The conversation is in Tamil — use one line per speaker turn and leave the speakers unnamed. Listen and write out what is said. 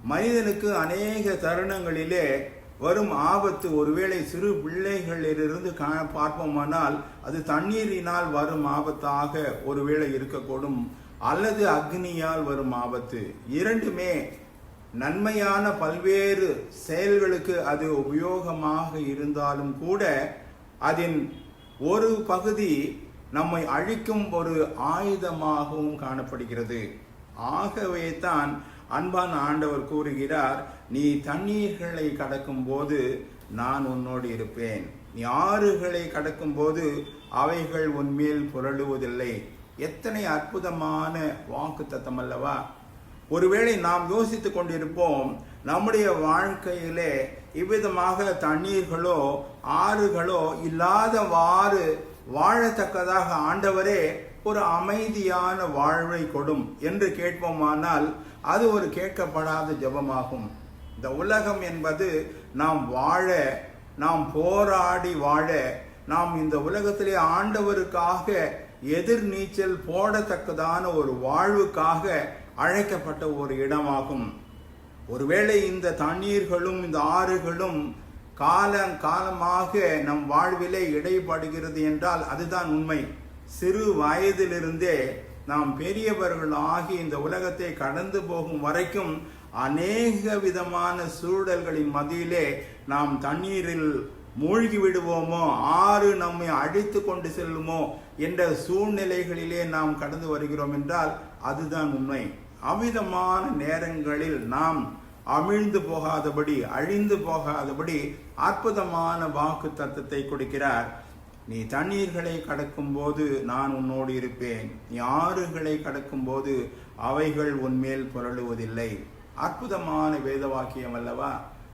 மனிதனுக்கு அநேக தருணங்களிலே வரும் ஆபத்து ஒருவேளை சிறு பிள்ளைகளிலிருந்து பார்ப்போமானால் அது தண்ணீரினால் வரும் ஆபத்தாக ஒருவேளை இருக்கக்கூடும், அல்லது அக்னியால் வரும் ஆபத்து. இரண்டுமே நன்மையான பல்வேறு செயல்களுக்கு அது உபயோகமாக இருந்தாலும் கூட அதன் ஒரு பகுதி நம்மை அழிக்கும் ஒரு ஆயுதமாகவும் காணப்படுகிறது. ஆகவே தான் அன்பான ஆண்டவர் கூறுகிறார், நீ தண்ணீர்களை கடக்கும் போது நான் உன்னோடு இருப்பேன், நீ ஆறுகளை கடக்கும் போது அவைகள் உன்மேல் புரளுவதில்லை. எத்தனை அற்புதமான வாக்கு தத்தம் அல்லவா! ஒருவேளை நாம் யோசித்துக் கொண்டிருப்போம், நம்முடைய வாழ்க்கையிலே இவ்விதமாக தண்ணீர்களோ ஆறுகளோ இல்லாதவாறு வாழத்தக்கதாக ஆண்டவரே ஒரு அமைதியான வாழ்வை கொடும் என்று கேட்போமானால் அது ஒரு கேட்கப்படாத ஜெபமாகும். இந்த உலகம் என்பது நாம் வாழ, நாம் போராடி வாழ, நாம் இந்த உலகத்திலே ஆண்டவருக்காக எதிர்நீச்சல் போடத்தக்கதான ஒரு வாழ்வுக்காக அழைக்கப்பட்ட ஒரு இடமாகும். ஒருவேளை இந்த தண்ணீர்களும் இந்த ஆறுகளும் காலமாக நம் வாழ்விலே இடைப்படுகிறது என்றால் அதுதான் உண்மை. சிறு வயதிலிருந்தே நாம் பெரியவர்கள் ஆகி இந்த உலகத்தை கடந்து போகும் வரைக்கும் அநேக விதமான சூழல்களின் மத்தியிலே நாம் தண்ணீரில் மூழ்கி விடுவோமோ, ஆறு நம்மை அடித்து கொண்டு செல்லுமோ என்ற சூழ்நிலைகளிலே நாம் கடந்து வருகிறோம் என்றால் அதுதான் உண்மை. அவ்விதமான நேரங்களில் நாம் அமிழ்ந்து போகாதபடி, அழிந்து போகாதபடி அற்புதமான வாக்கு தத்தத்தை கொடுக்கிறார். நீ தண்ணீர்களை கடக்கும் போது நான் உன்னோடு இருப்பேன், நீ ஆறுகளை கடக்கும் போது அவைகள் உன்மேல் புரளுவதில்லை. அற்புதமான வேத வாக்கியம் அல்லவா?